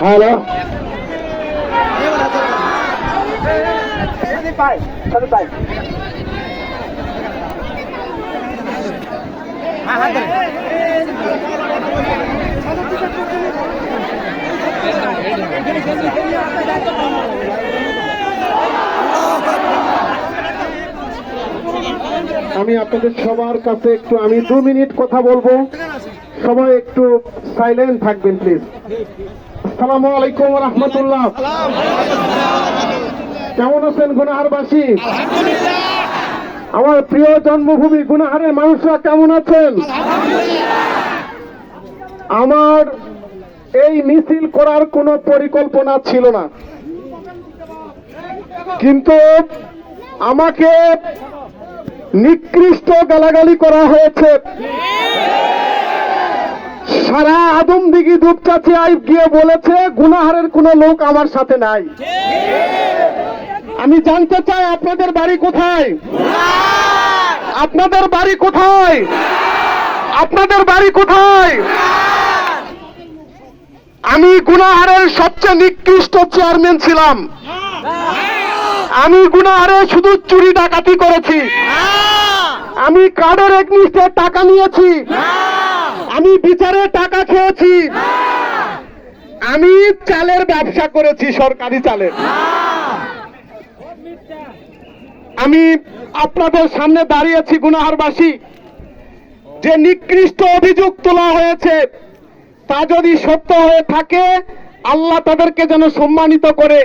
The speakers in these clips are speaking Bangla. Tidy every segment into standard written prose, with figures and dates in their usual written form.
হ্যালো আমি আপনাদের সবার কাছে একটু 2 মিনিট কথা বলবো, সবাই একটু সাইলেন্ট থাকবেন প্লিজ। আসসালামু আলাইকুম ওয়া রাহমাতুল্লাহ। কেমন আছেন গুনাহারবাসী? আমার প্রিয় জন্মভূমি গুনাহারের মানুষরা কেমন আছেন? আমার এই মিছিল করার কোনো পরিকল্পনা ছিল না, কিন্তু আমাকে নিকৃষ্ট গালাগালি করা হয়েছে। সারা আদমদিঘি দুপচাচি আইব গিয়ে বলেছে গুনাহারের কোনো লোক আমার সাথে নাই। আমি জানতে চাই আপনাদের বাড়ি কোথায়? আপনাদের বাড়ি কোথায়? আপনাদের বাড়ি কোথায়? আমি গুনাহারের সবচেয়ে নিকৃষ্ট চেয়ারম্যান ছিলাম। আমি গুনাহারে শুধু চুরি ডাকাতি করেছি, আমি কার্ডের এগনিস্টে টাকা নিয়েছি, আমি বিচারে টাকা খেয়েছি, আমি চালের ব্যবসা করেছি, সরকারি চালের। আমি আপনাদের সামনে দাঁড়িয়েছি গুনাহারবাসী, যে নিকৃষ্ট অভিযোগ তোলা হয়েছে তা যদি সত্য হয়ে থাকে আল্লাহ তাদেরকে যেন সম্মানিত করে,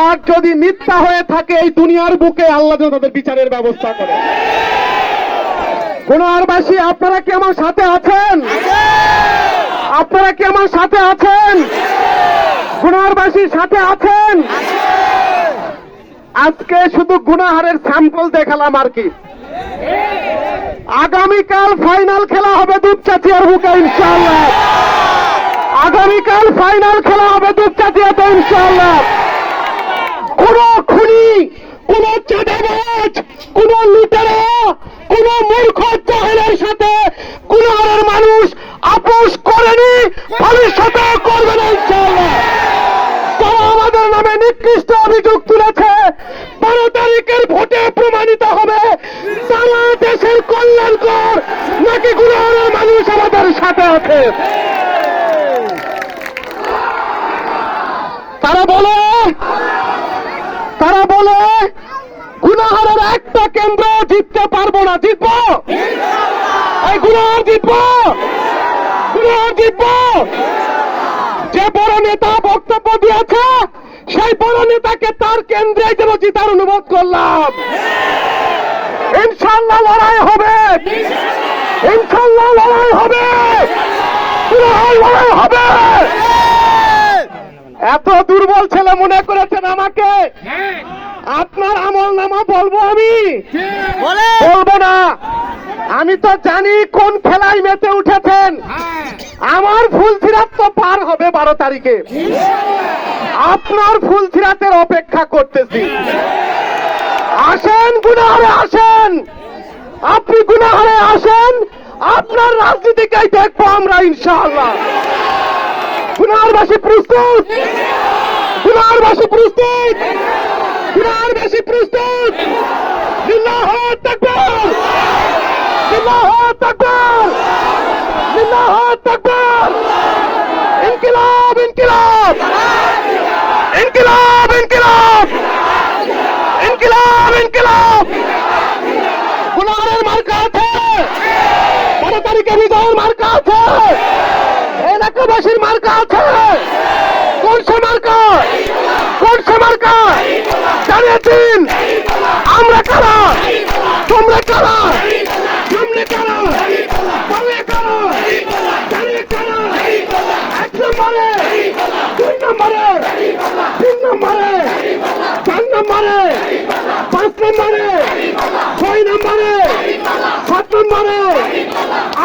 আর যদি মিথ্যা হয়ে থাকে এই দুনিয়ার বুকে আল্লাহ যেন তাদের বিচারের ব্যবস্থা করে। গুনাহারবাসী, আপনারা কি আমার সাথে আছেন? আপনারা কি আমার সাথে আছেন? গুনাহারবাসীর সাথে আছেন? আজকে শুধু গুনাহারের স্যাম্পল দেখালাম আর কি। আগামীকাল ফাইনাল খেলা হবে দুপচাচিয়ার বুকে ইনশাআল্লাহ। আগামীকাল ফাইনাল খেলা হবে দুপচাচিয়াতে ইনশাআল্লাহ। কোন খুনি, কোন চাঁদাবাজ, কোন লুটেরা, কোন মূর্খ জাহেলের সাথে গুনাহারের মানুষ আপোষ করেনি, ভবিষ্যতে করবে না ইনশাআল্লাহ। তারা আমাদের নামে নিকৃষ্ট অভিযোগ তুলেছে, 12 তারিখের ভোটে প্রমাণিত হবে তারা দেশের কল্যাণকর নাকি গুনাহারের মানুষ আমাদের সাথে আছে। তারা বলে গুনাহারের একটা কেন্দ্র জিততে পারবো না। জিতবো? এই গুনাহার জিতবো, গুনাহার জিতবো। যে বড় নেতা বক্তব্য দিয়েছে সেই বড় নেতাকে তার কেন্দ্রে যেন জিতার অনুরোধ করলাম। ইনশাআল্লাহ লড়াই হবে, ইনশাআল্লাহ লড়াই হবে, লড়াই হবে। এত দুর্বল ছেলে মনে করেছেন আমাকে? আপনার আমল নামা বলবো আমি? বলবো না। আমি তো জানি কোন খেলায় মেতে উঠেছেন। আমার ফুলসিরাত তো পার হবে 12 তারিখে। আপনার ফুলসিরাতের অপেক্ষা করতেছি। আসেন গুনাহারে, আসেন, আপনি গুনাহারে আসেন, আপনার রাজনীতিকেই দেখবো আমরা ইনশাআল্লাহ। গুনাহারবাসী প্রস্তুত? গুনাহারবাসী প্রস্তুত? গুনাহারবাসী প্রস্তুত? আল্লাহু আকবার, আল্লাহু আকবার, আল্লাহু আকবার। ইনকিলাব, ইনকিলাব, ইনকিলাব, ইনকিলাব, ইনকিলাব, ইনকিলাব। গুনাহারের মার্কা আছে, 12 তারিখে বিজয়ের মার্কা আছে। এই না এলাকাবাসীর মার্কা আছে? কোন সে মার্কা? কোন সে মার্কা? জানিয়ে দিন। আমরা কারা? তোমরা কারা? সামনে কারা? সামনে কারা? জানিয়ে কারা? 1 নম্বরে, 2 নম্বরে, 3 নম্বরে, 4 নম্বরে, 5 নম্বরে, 6 নম্বরে, 7 নম্বরে,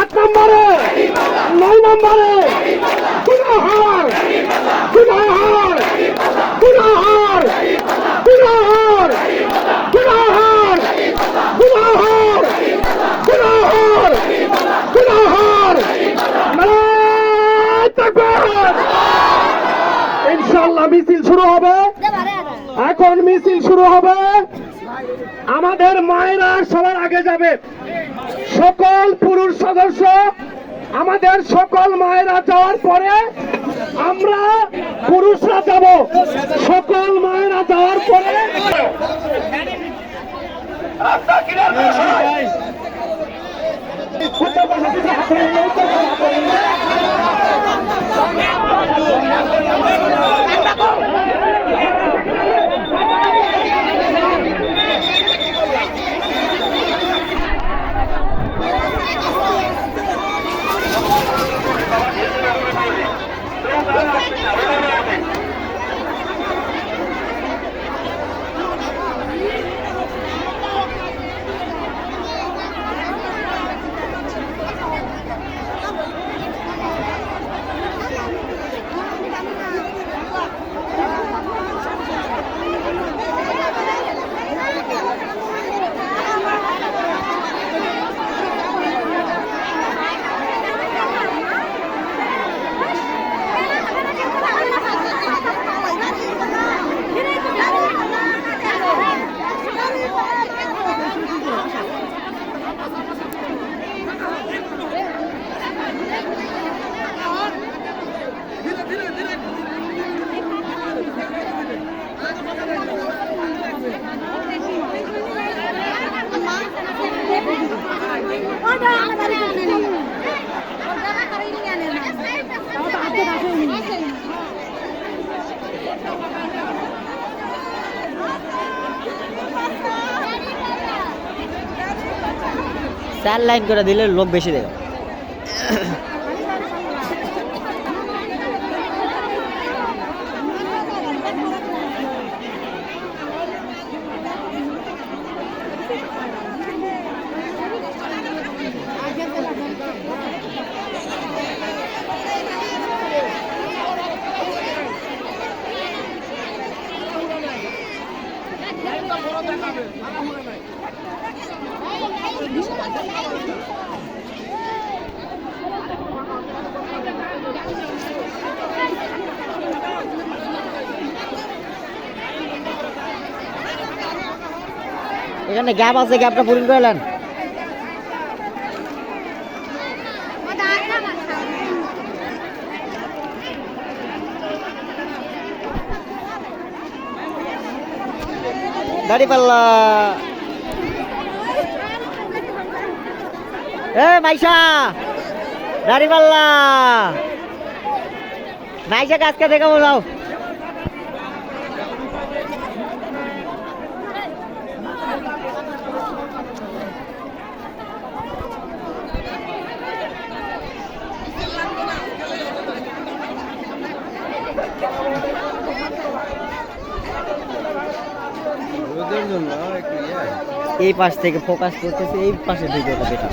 8 নম্বরে, 9 নম্বরে। গুনাহগার, গুনাহগার, গুনাহগার, গুনাহগার, গুনাহগার, গুনাহগার, গুনাহগার, গুনাহগার। নারায়ে তাকবীর। ইনশাআল্লাহ মিছিল শুরু হবে। এখন মিছিল শুরু হবে। আমাদের মায়েরা সবার আগে যাবে। সকল পুরুষ সদস্য, আমাদের সকল মায়েরা যাওয়ার পরে আমরা পুরুষরা যাব। সকল মায়েরা যাওয়ার পরে চার লাইন করে দিলে লোক বেশি দেবে। এখানে গ্যাপ আছে, গ্যাপটা পূরণ করে নেন। দাড়িপাল্লা মাইশা, দাড়িপাল্লা মাইশা কাজকে দেখে বলাও। এই পাশ থেকে ফোকাস করতেছে, এই পাশে ভিডিওটা বেটার।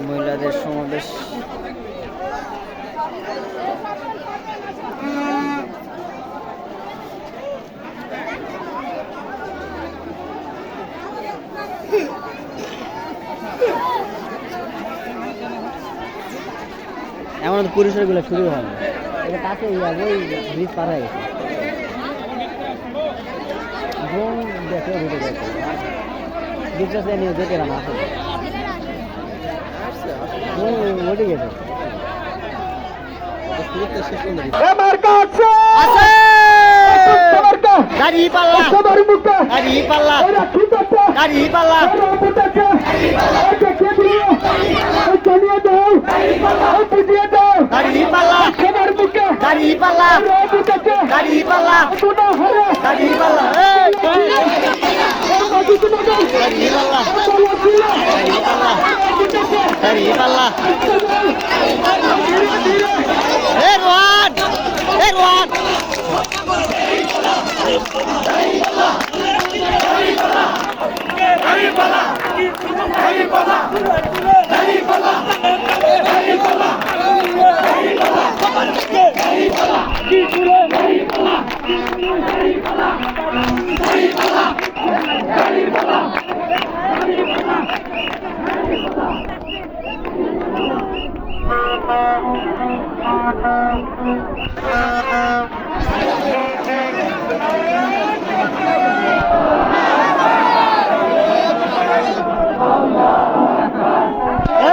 মহিলাদের সমাবেশ এমন পুরুষের গুলো শুরু হয় না, এটা কাছে ওই ব্রিজ পার হয়ে গেছে। দেখে উঠে গেছে বিজনেস নিয়ে যেতে না আসলে উঠে গেছে। মার্কা আছে, আছে দাড়ি পাল্লা সবার মুখে দাড়ি পাল্লা এরা কি করছে দাড়ি পাল্লা এরা বুঝেছে এই দেখিয়ে দিও এই চালিয়ে দাও এই বুঝিয়ে দাও দাড়ি পাল্লা সবার মুখে দাড়ি পাল্লা এরা বুঝেছে দাড়ি পাল্লা তোমরা হারে দাড়ি পাল্লা বাজু তুমি দাও দাড়ি পাল্লা বলো দিও দাড়ি পাল্লা বুঝেছে দাড়ি পাল্লা ধীরে ধীরে রোহান রোহান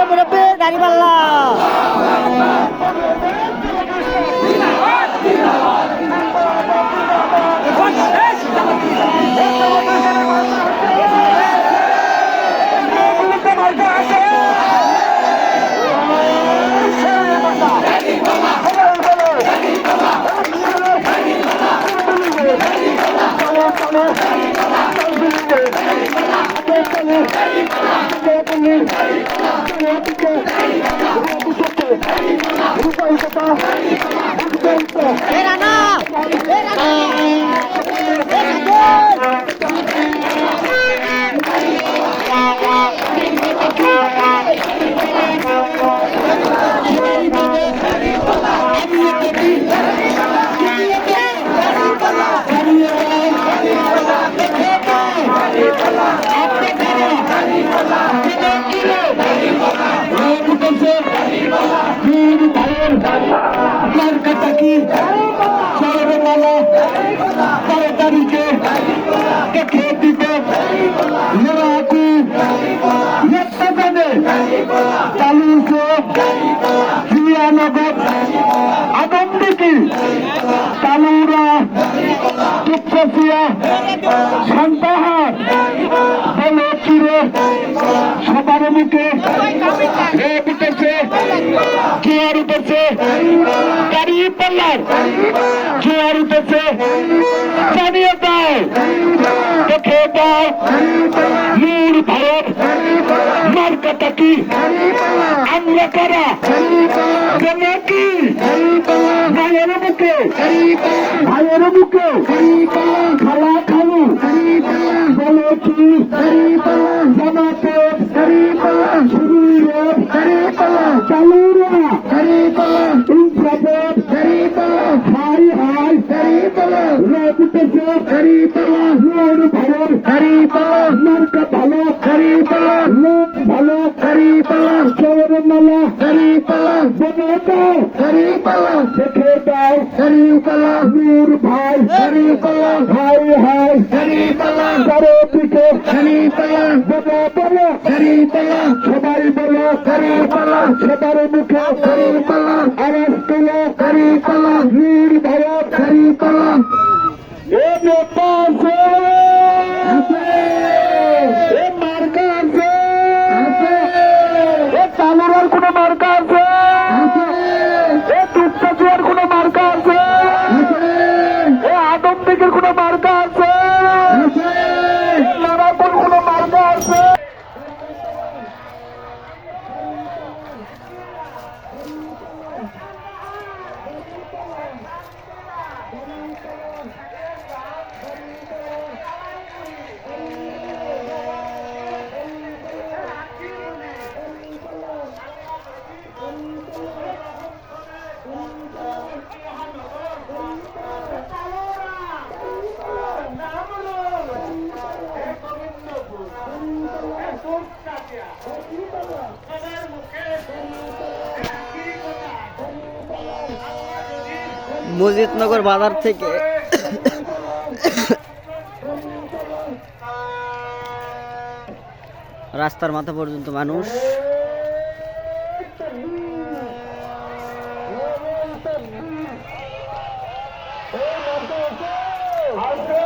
মুরব্বী দাড়ি পাল্লা রানা তালুরা টুকসিয়া সন্তাহার বলে চিরে সবার মুখে রেপ উঠেছে জোয়ার উঠেছে গাড়ি পাল্লার জোয়ার উঠেছে জানিয়ে দাও দেখে দাও নূর ভারত মার্কাটা কি আমরা কারা কেন কি ভাইয়ের মুখে ভাইয়ের মুখে খালা খালু বলে কি জামাতে শরীরের চালুরা ইনসাফের হাই হাই রেপ উঠেছে নূর ভারত মার্কা ভালো লোক ভালো চোর মালা বনে দাও দেখে দাও নূর ভাই হাই হাই চারো দিকে বলো বলো সবাই বলো সবার মুখে আওয়াজ তোলো নূর ভারত এ নেতা আছে এ মার্কা আছে এ চালুরার কোন মার্কা আছে এ টুকটাচুয়ার কোন মার্কা আছে এ আদম দিকের কোন মার্কা আছে নারায়ণ কোন মার্কা আছে মজিদনগর বাজার থেকে রাস্তার মাথা পর্যন্ত মানুষ। আছে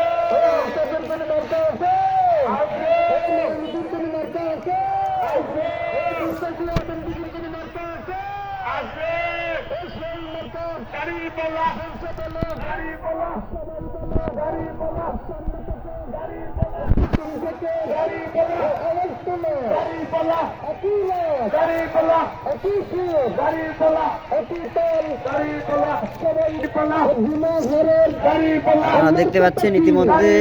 আসবে দাঁড়িপাল্লা আপনারা দেখতে পাচ্ছেন ইতিমধ্যে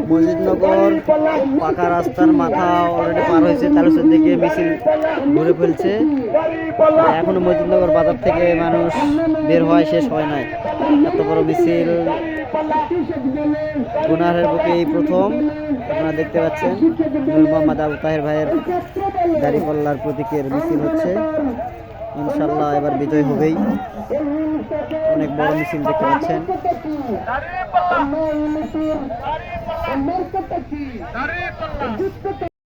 মসজিদনগর পাকা রাস্তার মাথা অলরেডি পার হয়েছে, তালুসের দিকে মিছিল ঘুরে ফেলছে। এখনো মসজিদনগর বাজার থেকে মানুষ বের হয় শেষ হয় নাই। এত বড় মিছিল গুনাহের বুকে এই প্রথম। আপনারা দেখতে পাচ্ছেন নূর মোহাম্মদ আবু তাহের ভাইয়ের দাঁড়িপাল্লার প্রতীকের মিছিল হচ্ছে। ইনশাল্লাহ এবার বিজয় হবেই। অনেক বড় মিছিল দেখতে পাচ্ছেন।